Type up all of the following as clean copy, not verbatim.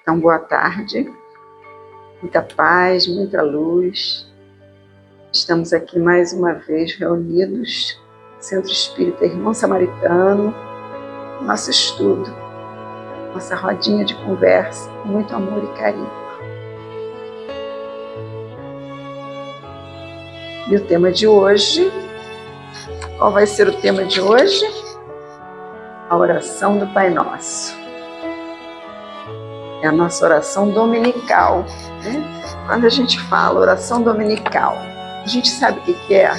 Então, boa tarde, muita paz, muita luz. Estamos aqui mais uma vez reunidos, Centro Espírita Irmão Samaritano, nosso estudo, nossa rodinha de conversa, com muito amor e carinho. E o tema de hoje, qual vai ser o tema de hoje? A oração do Pai Nosso. É a nossa oração dominical, né? Quando a gente fala oração dominical, a gente sabe o que é?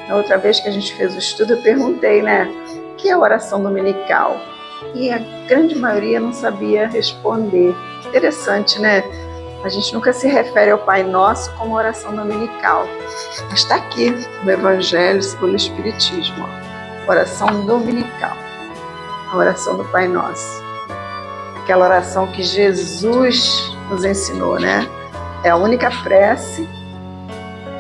Na outra vez que a gente fez o estudo, eu perguntei, né? O que é oração dominical? E a grande maioria não sabia responder. Interessante, né? A gente nunca se refere ao Pai Nosso como oração dominical. Mas está aqui no Evangelho segundo o Espiritismo. Oração dominical. A oração do Pai Nosso. Aquela oração que Jesus nos ensinou, né? É a única prece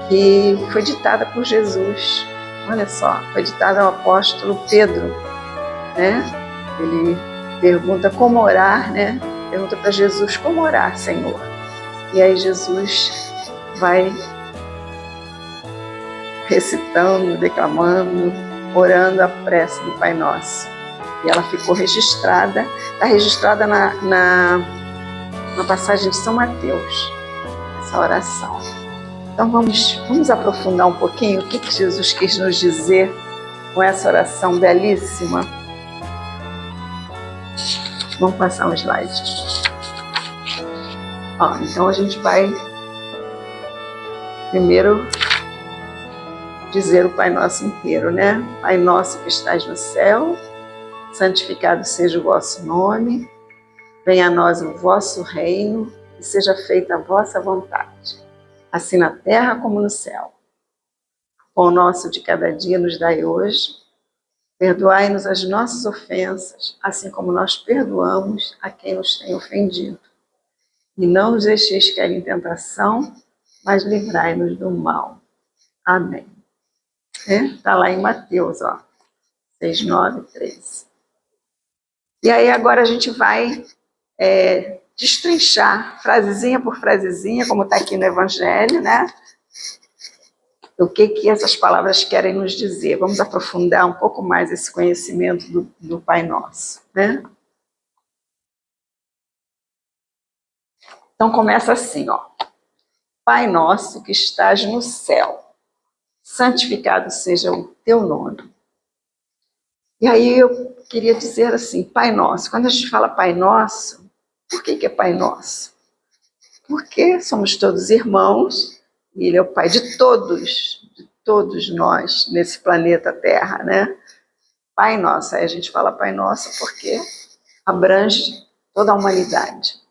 que foi ditada por Jesus. Olha só, foi ditada ao apóstolo Pedro, né? Ele pergunta como orar, né? Pergunta para Jesus, como orar, Senhor? E aí Jesus vai recitando, declamando, orando a prece do Pai Nosso. E ela ficou registrada, está registrada na passagem de São Mateus, essa oração. Então vamos aprofundar um pouquinho o que Jesus quis nos dizer com essa oração belíssima. Vamos passar um slide. Então a gente vai primeiro dizer o Pai Nosso inteiro, né? Pai Nosso que estás no céu, santificado seja o vosso nome, venha a nós o vosso reino e seja feita a vossa vontade, assim na terra como no céu. O pão nosso de cada dia nos dai hoje, perdoai-nos as nossas ofensas, assim como nós perdoamos a quem nos tem ofendido. E não nos deixeis cair em tentação, mas livrai-nos do mal. Amém. Está lá em Mateus, 6, 9, 13. E aí agora a gente vai destrinchar, frasezinha por frasezinha, como está aqui no Evangelho, né? O que essas palavras querem nos dizer. Vamos aprofundar um pouco mais esse conhecimento do Pai Nosso, né? Então começa assim, Pai Nosso que estás no céu, santificado seja o teu nome. E aí eu queria dizer assim, Pai Nosso. Quando a gente fala Pai Nosso, por que é Pai Nosso? Porque somos todos irmãos e Ele é o Pai de todos nós nesse planeta Terra, né? Pai Nosso. Aí a gente fala Pai Nosso porque abrange toda a humanidade.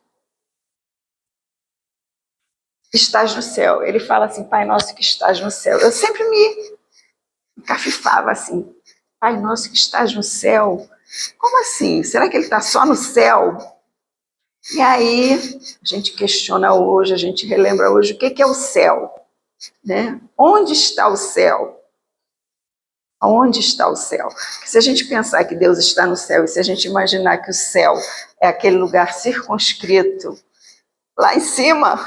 Estás no céu. Ele fala assim, Pai Nosso que estás no céu. Eu sempre me encafifava assim, Pai Nosso que estás no céu. Como assim? Será que Ele está só no céu? E aí a gente questiona hoje, a gente relembra hoje o que é o céu, né? Onde está o céu? Onde está o céu? Porque se a gente pensar que Deus está no céu e se a gente imaginar que o céu é aquele lugar circunscrito lá em cima,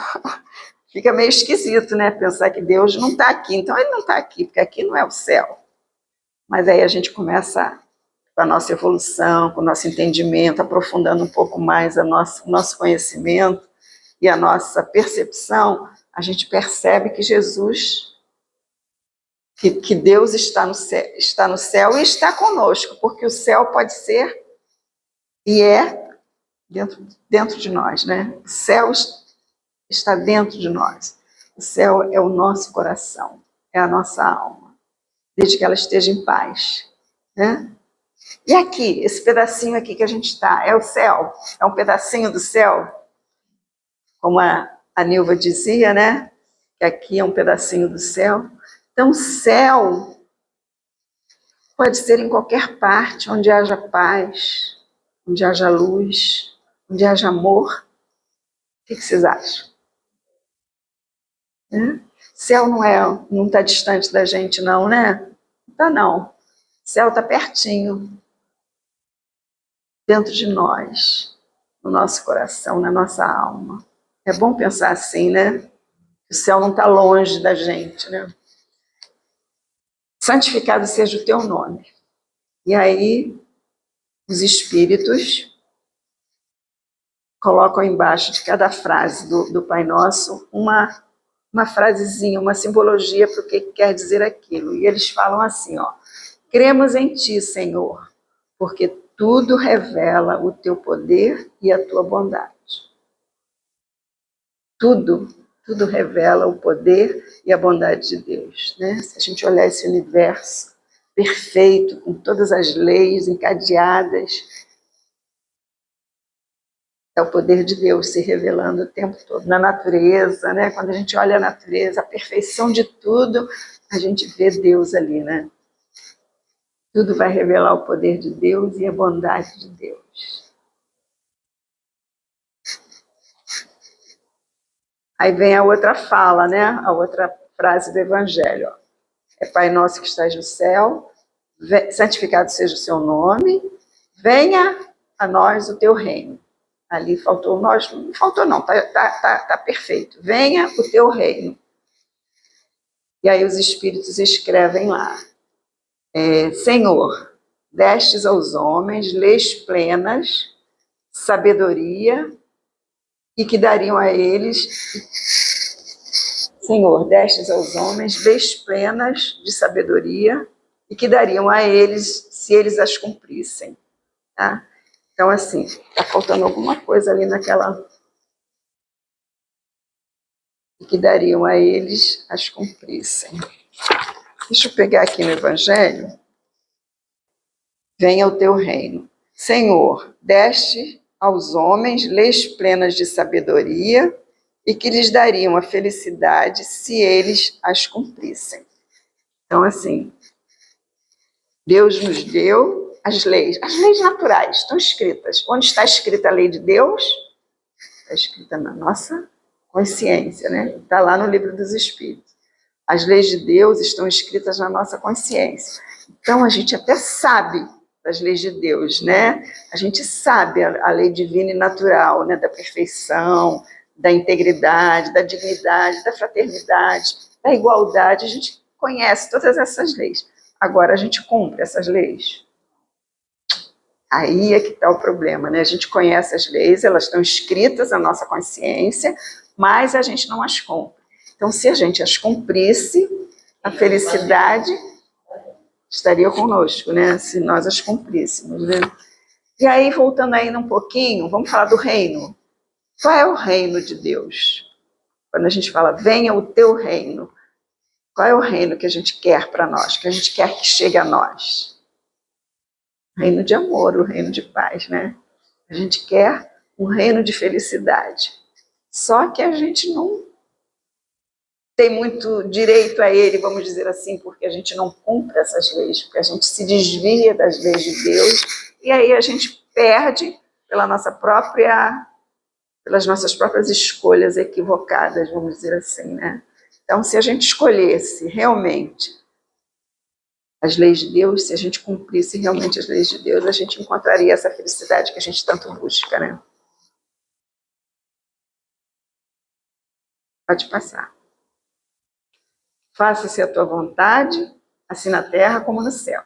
fica meio esquisito, né? Pensar que Deus não está aqui. Então Ele não está aqui, porque aqui não é o céu. Mas aí a gente começa com a nossa evolução, com o nosso entendimento, aprofundando um pouco mais o nosso conhecimento e a nossa percepção, a gente percebe que Jesus, que Deus está no céu e está conosco, porque o céu pode ser e é dentro de nós, né? O céu está dentro de nós. O céu é o nosso coração, é a nossa alma, desde que ela esteja em paz, né? E aqui, esse pedacinho aqui que a gente está, é o céu? É um pedacinho do céu? Como a Nilva dizia, né? Que aqui é um pedacinho do céu. Então, o céu pode ser em qualquer parte, onde haja paz, onde haja luz, onde haja amor. O que vocês acham? Céu não está distante da gente, não, né? Não está, não. O céu está pertinho, dentro de nós. no nosso coração, na nossa alma. É bom pensar assim, né? O céu não está longe da gente, né? Santificado seja o teu nome. E aí, os espíritos colocam embaixo de cada frase do Pai Nosso uma frasezinha, uma simbologia para o que quer dizer aquilo. E eles falam assim, ó: cremos em ti, Senhor, porque tudo revela o teu poder e a tua bondade. Tudo revela o poder e a bondade de Deus, né? Se a gente olhar esse universo perfeito, com todas as leis encadeadas, é o poder de Deus se revelando o tempo todo. Na natureza, né? Quando a gente olha a natureza, a perfeição de tudo, a gente vê Deus ali, né? Tudo vai revelar o poder de Deus e a bondade de Deus. Aí vem a outra fala, né? A outra frase do Evangelho. Ó. É Pai nosso que estás no céu, santificado seja o seu nome, venha a nós o teu reino. Ali faltou nós, não faltou não, tá perfeito. Venha o teu reino. E aí os espíritos escrevem lá: Senhor, destes aos homens leis plenas, sabedoria, e que dariam a eles, Senhor, destes aos homens leis plenas de sabedoria, e que dariam a eles se eles as cumprissem. Tá? Então, assim, está faltando alguma coisa ali naquela... E que dariam a eles as cumprissem. Deixa eu pegar aqui no Evangelho. Venha o teu reino. Senhor, deste aos homens leis plenas de sabedoria e que lhes dariam a felicidade se eles as cumprissem. Então, assim, Deus nos deu as leis naturais estão escritas. Onde está escrita a lei de Deus? Está escrita na nossa consciência, né? Está lá no Livro dos Espíritos. As leis de Deus estão escritas na nossa consciência. Então, a gente até sabe das leis de Deus, né? A gente sabe a lei divina e natural, né? Da perfeição, da integridade, da dignidade, da fraternidade, da igualdade. A gente conhece todas essas leis. Agora, a gente cumpre essas leis. Aí é que está o problema, né? A gente conhece as leis, elas estão escritas na nossa consciência, mas a gente não as cumpre. Então, se a gente as cumprisse, a felicidade estaria conosco, né? Se nós as cumpríssemos, né? E aí, voltando ainda um pouquinho, vamos falar do reino. Qual é o reino de Deus? Quando a gente fala, venha o teu reino, qual é o reino que a gente quer para nós, que a gente quer que chegue a nós? O reino de amor, o reino de paz, né? A gente quer um reino de felicidade. Só que a gente não tem muito direito a ele, vamos dizer assim, porque a gente não cumpre essas leis, porque a gente se desvia das leis de Deus, e aí a gente perde pelas nossas próprias escolhas equivocadas, vamos dizer assim, né? Então, se a gente escolhesse realmente as leis de Deus, se a gente cumprisse realmente as leis de Deus, a gente encontraria essa felicidade que a gente tanto busca, né? Pode passar. Faça-se a tua vontade, assim na terra como no céu.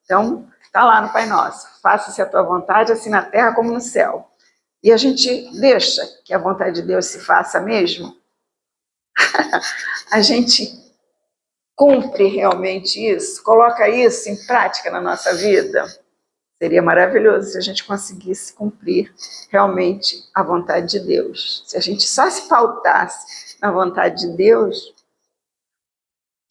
Então, está lá no Pai Nosso. Faça-se a tua vontade, assim na terra como no céu. E a gente deixa que a vontade de Deus se faça mesmo? A gente cumpre realmente isso? Coloca isso em prática na nossa vida? Seria maravilhoso se a gente conseguisse cumprir realmente a vontade de Deus. Se a gente só se pautasse na vontade de Deus,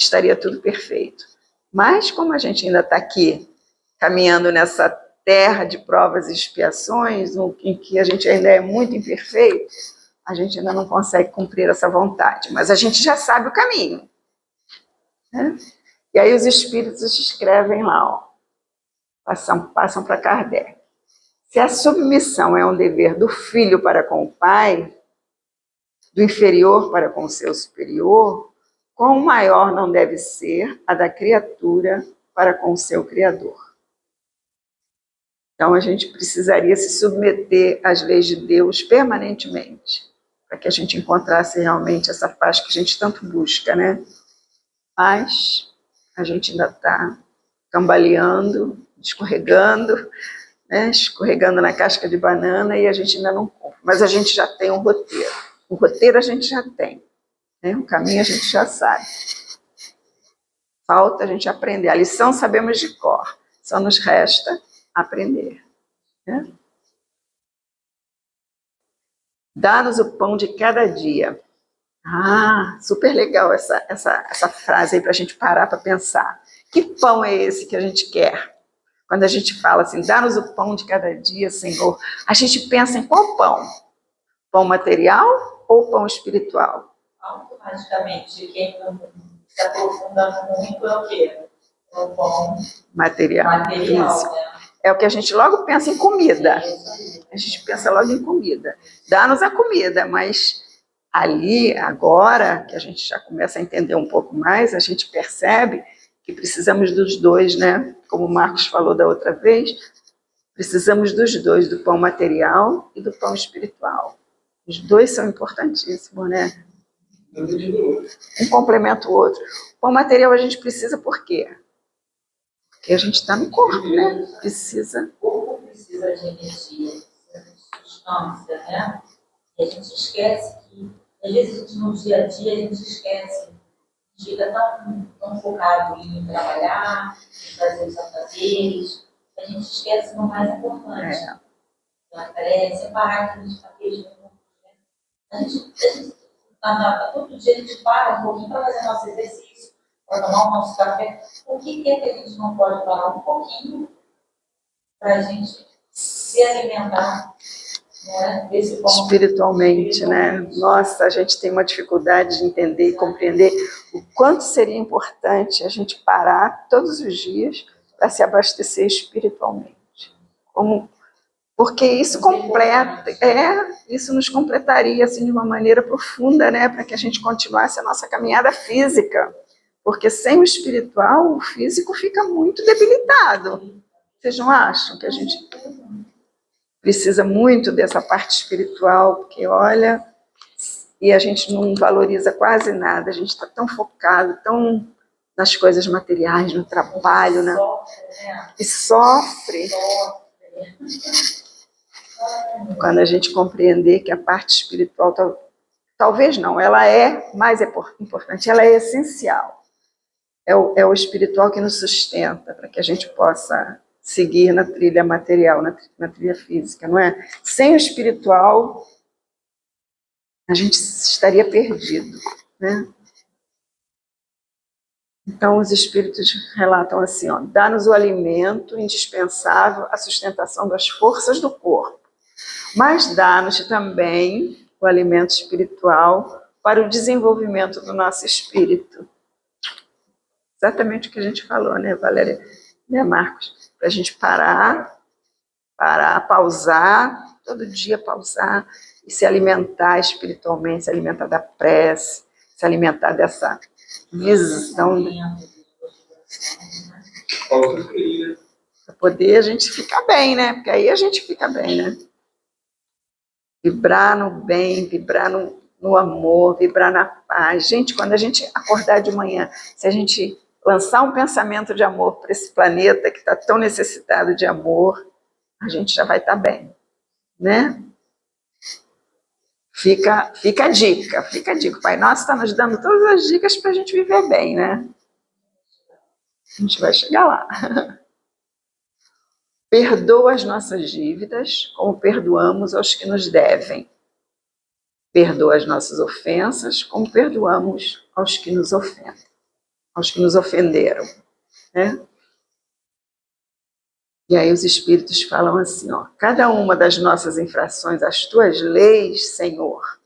estaria tudo perfeito. Mas como a gente ainda está aqui, caminhando nessa terra de provas e expiações, em que a gente ainda é muito imperfeito, a gente ainda não consegue cumprir essa vontade. Mas a gente já sabe o caminho. Né? E aí os espíritos escrevem lá, ó, passam para Kardec. Se a submissão é um dever do filho para com o pai, do inferior para com o seu superior, quão maior não deve ser a da criatura para com o seu Criador. Então, a gente precisaria se submeter às leis de Deus permanentemente, para que a gente encontrasse realmente essa paz que a gente tanto busca, né? Mas a gente ainda está cambaleando, escorregando, né? Escorregando na casca de banana, e a gente ainda não compra. Mas a gente já tem um roteiro. O roteiro a gente já tem, né? O caminho a gente já sabe. Falta a gente aprender. A lição sabemos de cor, só nos resta aprender, né? Dá-nos o pão de cada dia. Ah, super legal essa frase aí para a gente parar para pensar. Que pão é esse que a gente quer? Quando a gente fala assim, dá-nos o pão de cada dia, Senhor, a gente pensa em qual pão? Pão material ou pão espiritual? Automaticamente, quem se aprofunda muito é o quê? É o pão material, físico. Né? É o que a gente logo pensa em comida. A gente pensa logo em comida. Dá-nos a comida, mas ali, agora, que a gente já começa a entender um pouco mais, a gente percebe que precisamos dos dois, né? Como o Marcos falou da outra vez, precisamos dos dois, do pão material e do pão espiritual. Os dois são importantíssimos, né? Um complementa o outro. O pão material a gente precisa por quê? Porque a gente está no corpo, né? Precisa. O corpo precisa de energia, precisa de substância, né? E a gente esquece que, às vezes, a gente, no dia a dia, a gente esquece. A gente fica tão focado em trabalhar, em fazer os afazeres, a gente esquece do mais importante. Separar que a gente está perdendo. Todo dia a gente para um pouquinho para fazer nosso exercício, para tomar o nosso café. O que é que a gente não pode parar um pouquinho para a gente se alimentar, né, desse pão espiritualmente, né? Nossa, a gente tem uma dificuldade de entender e compreender o quanto seria importante a gente parar todos os dias para se abastecer espiritualmente. Porque isso completa, isso nos completaria assim, de uma maneira profunda, né? Para que a gente continuasse a nossa caminhada física. Porque sem o espiritual, o físico fica muito debilitado. Vocês não acham que a gente precisa muito dessa parte espiritual? Porque, olha, e a gente não valoriza quase nada, a gente está tão focado, tão nas coisas materiais, no trabalho, né? E sofre. Quando a gente compreender que a parte espiritual, talvez não, ela é mais importante, ela é essencial. É o espiritual que nos sustenta, para que a gente possa seguir na trilha material, na trilha física, não é? Sem o espiritual, a gente estaria perdido, né? Então, os espíritos relatam assim, ó, dá-nos o alimento indispensável à sustentação das forças do corpo, mas dá-nos também o alimento espiritual para o desenvolvimento do nosso espírito. Exatamente o que a gente falou, né, Valéria, né, Marcos? Para a gente parar, pausar, todo dia pausar e se alimentar espiritualmente, se alimentar da prece, se alimentar dessa visão, para poder a gente ficar bem, né? Porque aí a gente fica bem, né? Vibrar no bem, vibrar no amor, vibrar na paz. Gente, quando a gente acordar de manhã, se a gente lançar um pensamento de amor para esse planeta que está tão necessitado de amor, a gente já vai estar bem, né? Fica a dica, fica a dica. O Pai Nosso está nos dando todas as dicas para a gente viver bem, né? A gente vai chegar lá. Perdoa as nossas dívidas, como perdoamos aos que nos devem. Perdoa as nossas ofensas, como perdoamos aos que nos ofendem, aos que nos ofenderam, né? E aí os espíritos falam assim, ó, cada uma das nossas infrações às tuas leis, Senhor,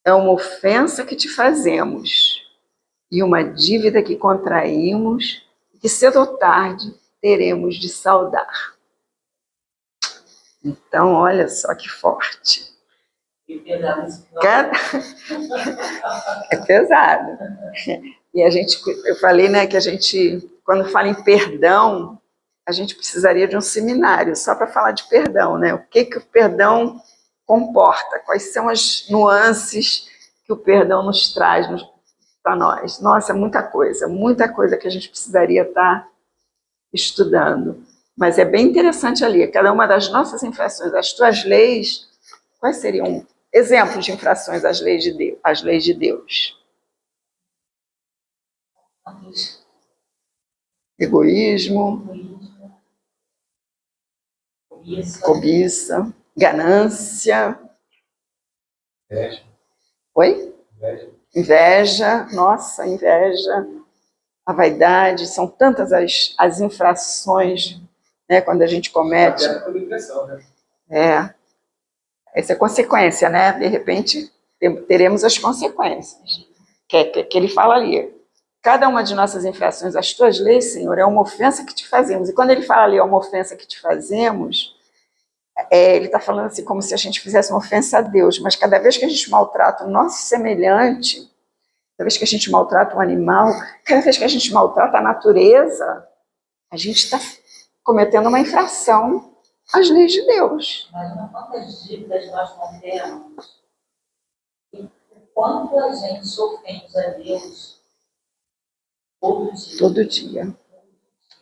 é uma ofensa que te fazemos e uma dívida que contraímos e que cedo ou tarde teremos de saldar. Então, olha só que forte. É pesado. E eu falei, né, que a gente, quando fala em perdão, a gente precisaria de um seminário só para falar de perdão, né? O que o perdão comporta, quais são as nuances que o perdão nos traz para nós. Nossa, muita coisa que a gente precisaria estar estudando. Mas é bem interessante ali, cada uma das nossas infrações, as tuas leis, quais seriam exemplos de infrações às leis de Deus? Às leis de Deus? Egoísmo, cobiça, ganância. Inveja. Oi? Inveja. Inveja, nossa, inveja, a vaidade, são tantas as infrações, né, quando a gente comete. Até por impressão, né? Essa é consequência, né? De repente, teremos as consequências. Que ele fala ali, cada uma de nossas infrações, as tuas leis, Senhor, é uma ofensa que te fazemos. E quando ele fala ali, é uma ofensa que te fazemos, ele está falando assim, como se a gente fizesse uma ofensa a Deus, mas cada vez que a gente maltrata o nosso semelhante, cada vez que a gente maltrata um animal, cada vez que a gente maltrata a natureza, a gente está cometendo uma infração às leis de Deus. Imagina quantas dívidas nós não temos e o quanto a gente ofende a Deus todo dia. Todo dia.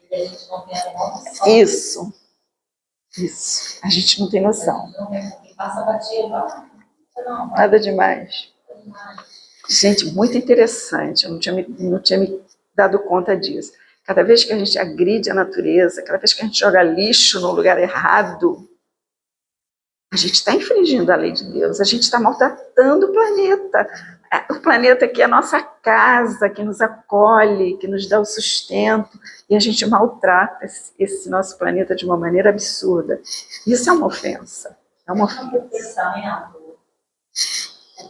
E a gente não tem a noção. Isso. A gente não tem A noção. gente não tem porque passa batido. Não, Nada demais. Gente, muito interessante. Eu não tinha me dado conta disso. Cada vez que a gente agride a natureza, cada vez que a gente joga lixo no lugar errado, a gente está infringindo a lei de Deus, a gente está maltratando o planeta. O planeta que é a nossa casa, que nos acolhe, que nos dá o sustento, e a gente maltrata esse nosso planeta de uma maneira absurda. Isso é uma ofensa. É uma ofensa. O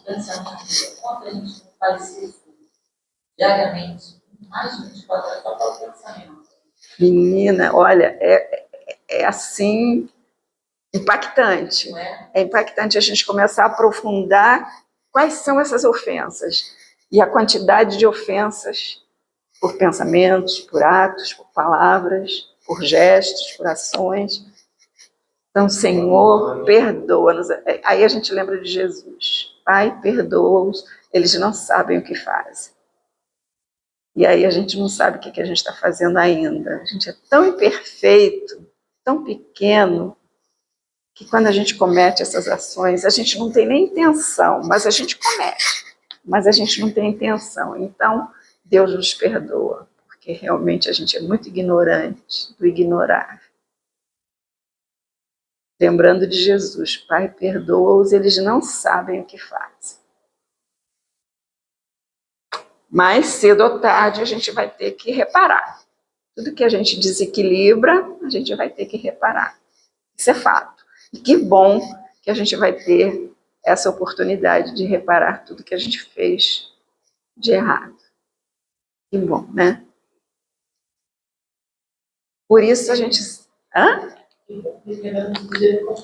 pensamento, quanto a gente não faz isso diariamente, mais de 24 horas, só para o pensamento. Menina, olha, é assim, impactante. Não é? É impactante a gente começar a aprofundar quais são essas ofensas e a quantidade de ofensas por pensamentos, por atos, por palavras, por gestos, por ações. Então, Senhor, perdoa-nos. Aí a gente lembra de Jesus. Pai, perdoa-os, eles não sabem o que fazem. E aí a gente não sabe o que a gente está fazendo ainda. A gente é tão imperfeito, tão pequeno, que quando a gente comete essas ações, a gente não tem nem intenção, mas a gente comete. Mas a gente não tem intenção. Então, Deus nos perdoa, porque realmente a gente é muito ignorante do ignorar. Lembrando de Jesus, Pai, perdoa-os, eles não sabem o que fazem. Mais cedo ou tarde a gente vai ter que reparar. Tudo que a gente desequilibra, a gente vai ter que reparar. Isso é fato. E que bom que a gente vai ter essa oportunidade de reparar tudo que a gente fez de errado. Que bom, né? Por isso a gente... Hã?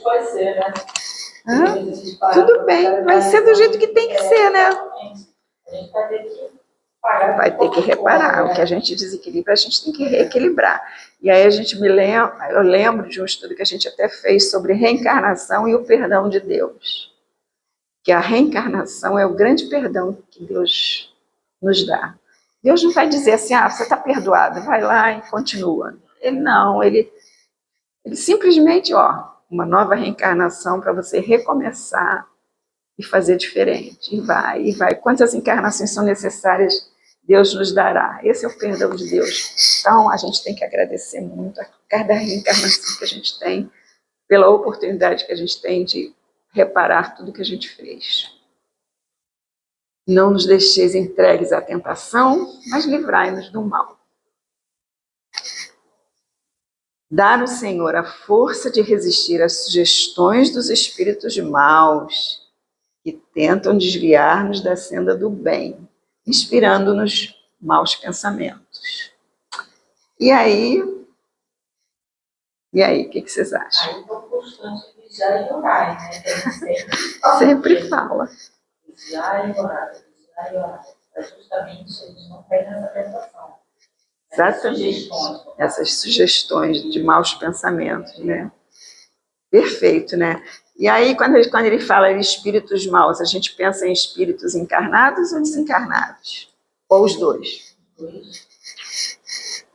Pode ser, né? Tudo bem, vai ser do jeito que tem que ser, né? A gente vai ter que pagar. Vai ter que reparar. O que a gente desequilibra, a gente tem que reequilibrar. E aí eu lembro de um estudo que a gente até fez sobre reencarnação e o perdão de Deus. Que a reencarnação é o grande perdão que Deus nos dá. Deus não vai dizer assim, você está perdoado, vai lá e continua. Ele simplesmente, uma nova reencarnação para você recomeçar e fazer diferente. E vai. Quantas encarnações são necessárias, Deus nos dará. Esse é o perdão de Deus. Então, a gente tem que agradecer muito a cada reencarnação que a gente tem, pela oportunidade que a gente tem de reparar tudo que a gente fez. Não nos deixeis entregues à tentação, mas livrai-nos do mal. Dá-nos, Senhor, a força de resistir às sugestões dos espíritos maus que tentam desviar-nos da senda do bem, inspirando-nos maus pensamentos. E aí, o que vocês acham? Aí estou constante de vigiar e orar, né? Sempre fala. Vigiar e orar. Para justamente a gente não cair nessa tentação. Exatamente. Essas sugestões de maus pensamentos, né? Perfeito, né? E aí, quando ele fala de espíritos maus, a gente pensa em espíritos encarnados ou desencarnados? Ou os dois?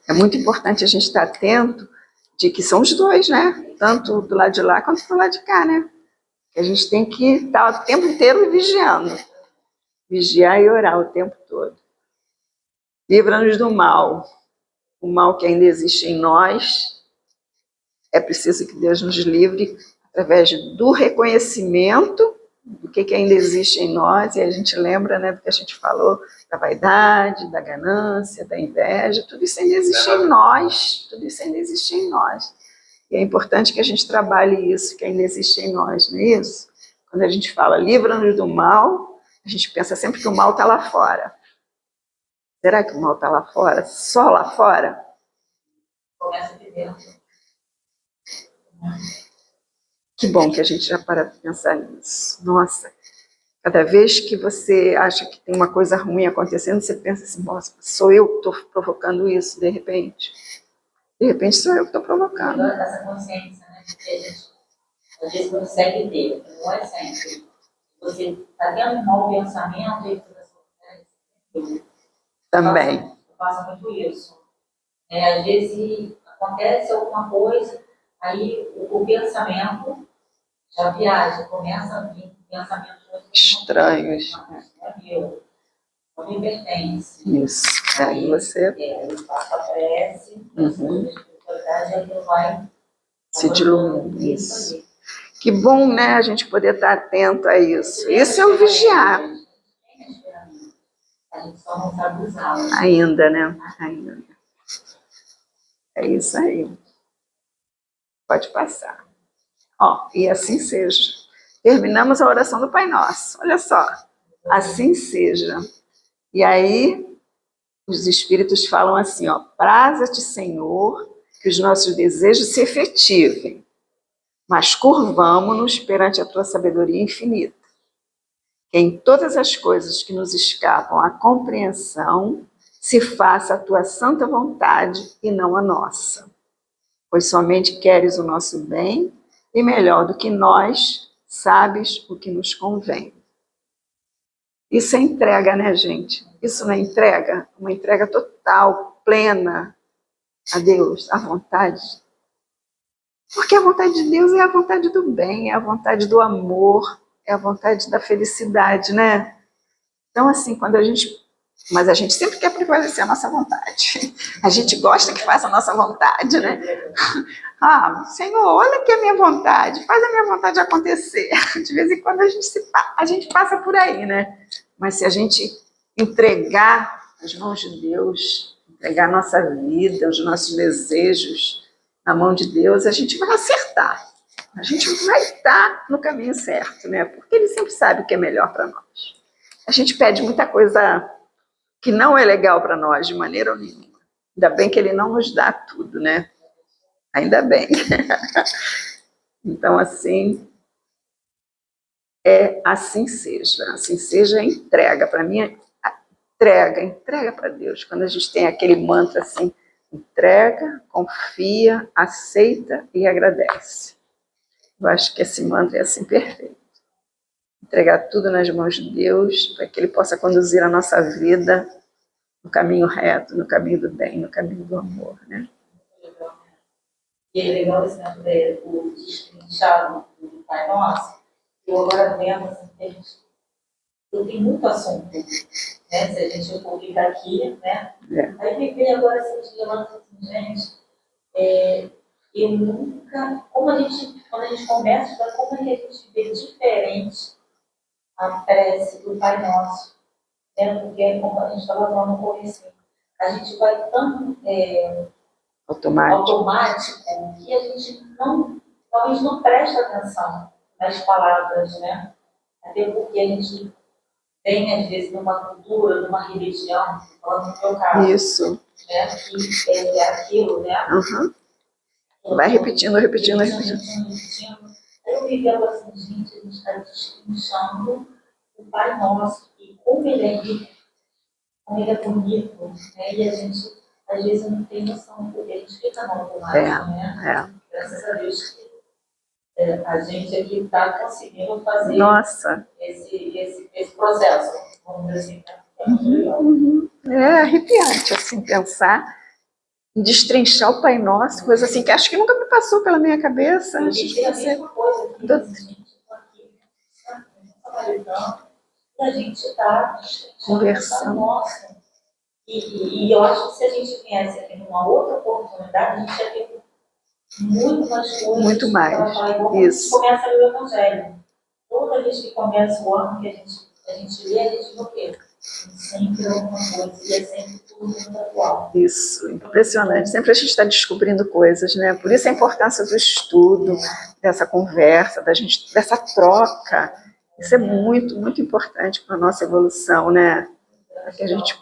É muito importante a gente estar atento de que são os dois, né? Tanto do lado de lá quanto do lado de cá, né? A gente tem que estar o tempo inteiro vigiando. Vigiar e orar o tempo todo. Livra-nos do mal. O mal que ainda existe em nós. É preciso que Deus nos livre através do reconhecimento do que ainda existe em nós. E a gente lembra, né, do que a gente falou, da vaidade, da ganância, da inveja. Tudo isso ainda existe em nós. Tudo isso ainda existe em nós. E é importante que a gente trabalhe isso, que ainda existe em nós, não é isso? Quando a gente fala livra-nos do mal, a gente pensa sempre que o mal está lá fora. Será que o mal está lá fora? Só lá fora? Começa de dentro. Que bom que a gente já para de pensar nisso. Nossa, cada vez que você acha que tem uma coisa ruim acontecendo, você pensa assim, nossa, sou eu que estou provocando isso, de repente. De repente sou eu que estou provocando. Agora essa consciência, né, que a gente às vezes consegue ter, não é sempre. Você está tendo um mau pensamento e você também. Passa muito isso. Às vezes acontece alguma coisa, aí o pensamento já viaja, começa a vir pensamentos estranhos. Não é meu, não me pertence. Isso. Aí você. Eu faço a prece, a espiritualidade, aí ele vai se diluindo. Isso. Que bom, né, a gente poder estar atento a isso. Isso é o vigiar. A gente só não sabe usar. Ainda, né? Ainda. É isso aí. Pode passar. Ó, e assim seja. Terminamos a oração do Pai Nosso. Olha só. Assim seja. E aí, os espíritos falam assim, ó. Praza-te, Senhor, que os nossos desejos se efetivem, mas curvamo-nos perante a tua sabedoria infinita. Que em todas as coisas que nos escapam à compreensão, se faça a tua santa vontade e não a nossa. Pois somente queres o nosso bem e melhor do que nós, sabes o que nos convém. Isso é entrega, né, gente? Isso não é entrega? Uma entrega total, plena a Deus, à vontade. Porque a vontade de Deus é a vontade do bem, é a vontade do amor, é a vontade da felicidade, né? Então, assim, quando a gente... Mas a gente sempre quer prevalecer a nossa vontade. A gente gosta que faça a nossa vontade, né? Ah, Senhor, olha aqui a minha vontade, faz a minha vontade acontecer. De vez em quando a gente passa por aí, né? Mas se a gente entregar as mãos de Deus, entregar a nossa vida, os nossos desejos na mão de Deus, a gente vai acertar. A gente vai estar no caminho certo, né? Porque Ele sempre sabe o que é melhor para nós. A gente pede muita coisa que não é legal para nós, de maneira nenhuma. Ainda bem que Ele não nos dá tudo, né? Ainda bem. Então, assim, assim seja a entrega. Para mim, entrega para Deus. Quando a gente tem aquele mantra assim, entrega, confia, aceita e agradece. Eu acho que esse mantra é assim perfeito. Entregar tudo nas mãos de Deus, para que Ele possa conduzir a nossa vida no caminho reto, no caminho do bem, no caminho do amor, né? E é legal esse o destrinchado do Pai Nosso. Eu agora lembro assim, eu tenho muito assunto, né? Se a gente publicar aqui, né? Aí me veio agora esse dia falando assim, gente, eu nunca, quando a gente começa, como é que a gente vê diferente a prece do Pai Nosso, né? Porque como a gente estava falando no começo, a gente vai tão automático que a gente talvez não presta atenção nas palavras, né? Até porque a gente vem, às vezes, numa cultura, numa religião, falando no meu caso, isso, né? Que é aquilo, né? Vai repetindo. Aí eu me vendo assim, gente, a gente está destrinchando o Pai Nosso, e como ele é rico, como ele é bonito, né? E a gente às vezes não tem noção, porque a gente fica no automático, né? Graças a Deus que a gente aqui está conseguindo fazer esse processo, vamos dizer assim, é muito legal. É arrepiante, assim, pensar em destrinchar o Pai Nosso, coisa assim, que acho que nunca me passou pela minha cabeça. A gente tem a mesma coisa aqui, a gente está aqui, e a gente está conversando. Nossa. E eu acho que se a gente viesse aqui numa outra oportunidade, a gente ia ter muito mais coisas. Muito mais. Isso. A gente começa a ler o Evangelho. Toda vez que começa o ano que a gente lê, a gente vê o quê? Sempre alguma coisa, e é sempre tudo muito atual. Isso, impressionante. Sempre a gente está descobrindo coisas, né? Por isso a importância do estudo, dessa conversa, dessa troca. Isso é muito, muito importante para a nossa evolução, né?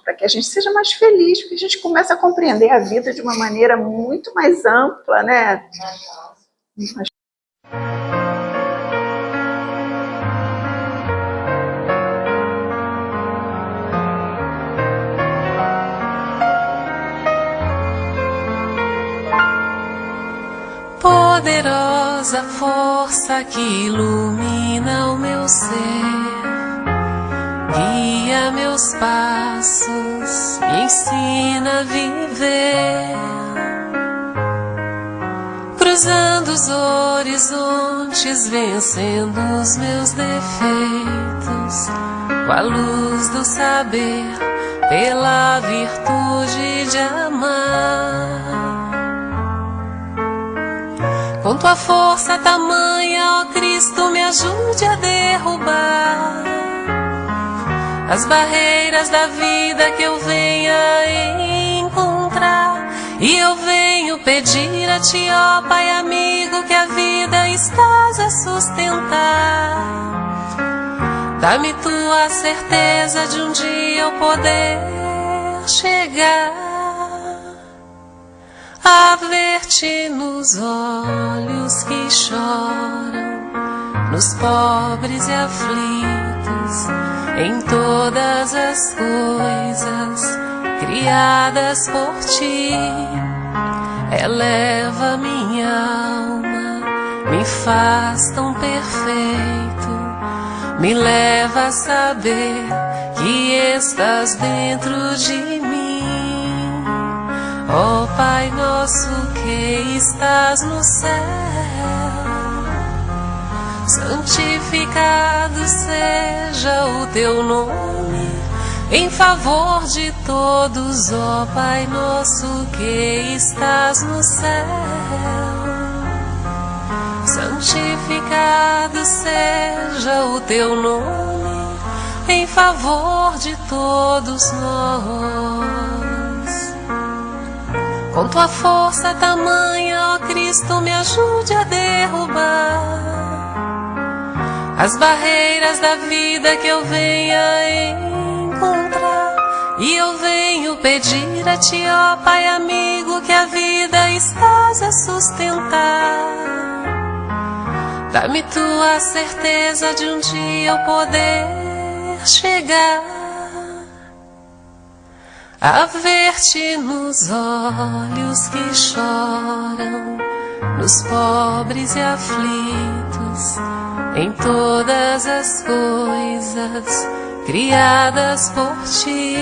Para que a gente seja mais feliz, porque a gente começa a compreender a vida de uma maneira muito mais ampla, né? Poderosa força que ilumina o meu ser, guia meus passos, me ensina a viver, cruzando os horizontes, vencendo os meus defeitos, com a luz do saber, pela virtude de amar. Com tua força tamanha, ó Cristo, me ajude a derrubar as barreiras da vida que eu venha encontrar. E eu venho pedir a ti, ó Pai amigo, que a vida estás a sustentar. Dá-me tua certeza de um dia eu poder chegar a ver-te nos olhos que choram, nos pobres e aflitos, em todas as coisas criadas por ti. Eleva minha alma, me faz tão perfeito, me leva a saber que estás dentro de mim. Ó Pai nosso que estás no céu, santificado seja o teu nome, em favor de todos, ó Pai nosso que estás no céu. Santificado seja o teu nome, em favor de todos nós. Com tua força tamanha, ó Cristo, me ajude a derrubar as barreiras da vida que eu venha encontrar. E eu venho pedir a ti, ó Pai amigo, que a vida estás a sustentar. Dá-me tua certeza de um dia eu poder chegar a ver-te nos olhos que choram, nos pobres e aflitos, em todas as coisas criadas por ti.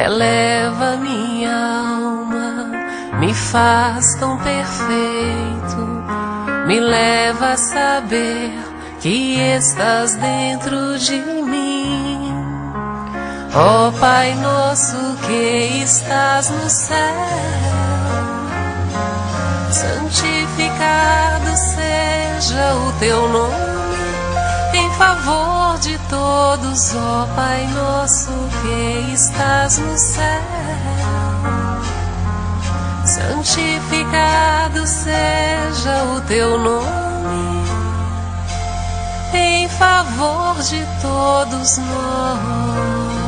Eleva minha alma, me faz tão perfeito, me leva a saber que estás dentro de mim. Ó Pai nosso que estás no céu, santificado seja o teu nome, em favor de todos, ó Pai nosso que estás no céu. Santificado seja o teu nome, em favor de todos nós.